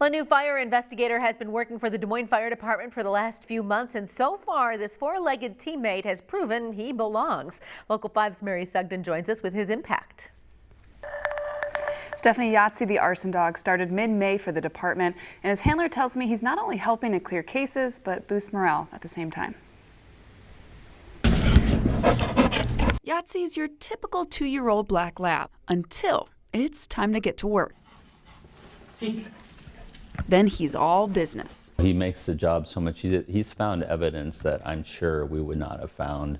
A new fire investigator has been working for the Des Moines Fire Department for the last few months, and so far this four-legged teammate has proven he belongs. Local 5's Mary Sugden joins us with his impact. Stephanie, Yahtzee, the arson dog, started mid-May for the department, and his handler tells me he's not only helping to clear cases, but boost morale at the same time. Yahtzee's your typical 2-year-old black lab until it's time to get to work. Then he's all business. He makes the job so much easier. He's found evidence that I'm sure we would not have found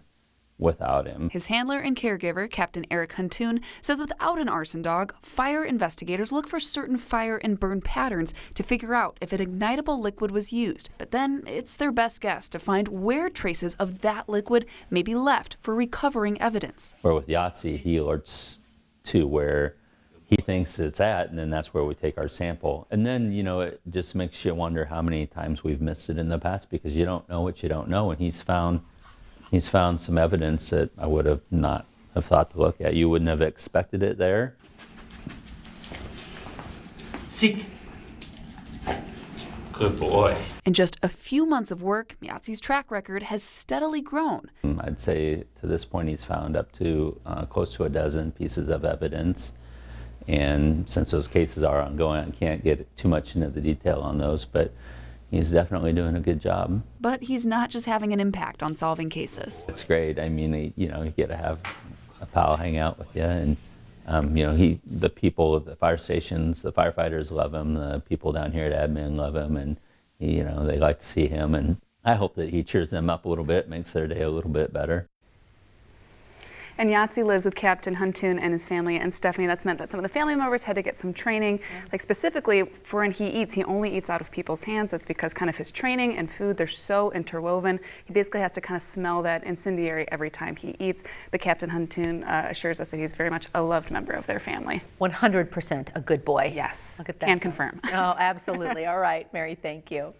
without him. His handler and caregiver, Captain Eric Huntoon, says without an arson dog, fire investigators look for certain fire and burn patterns to figure out if an ignitable liquid was used. But then it's their best guess to find where traces of that liquid may be left for recovering evidence. Where with Yahtzee, he alerts to where he thinks it's at, and then that's where we take our sample. And then, you know, it just makes you wonder how many times we've missed it in the past, because you don't know what you don't know. And he's found some evidence that I would have not have thought to look at. You wouldn't have expected it there. Seek. Good boy. In just a few months of work, Yahtzee's track record has steadily grown. I'd say to this point he's found up to close to a dozen pieces of evidence. And since those cases are ongoing, I can't get too much into the detail on those, but he's definitely doing a good job. But he's not just having an impact on solving cases. It's great. I mean, you know, you get to have a pal hang out with you, and you know, the people at the fire stations, the firefighters love him. The people down here at admin love him, and you know, they like to see him. And I hope that he cheers them up a little bit, makes their day a little bit better. And Yahtzee lives with Captain Huntoon and his family. And Stephanie, that's meant that some of the family members had to get some training. Like specifically for when he eats, he only eats out of people's hands. That's because kind of his training and food, they're so interwoven. He basically has to kind of smell that incendiary every time he eats. But Captain Huntoon assures us that he's very much a loved member of their family. 100% a good boy. Yes, Look at that. Can confirm. Oh, absolutely. All right, Mary, thank you.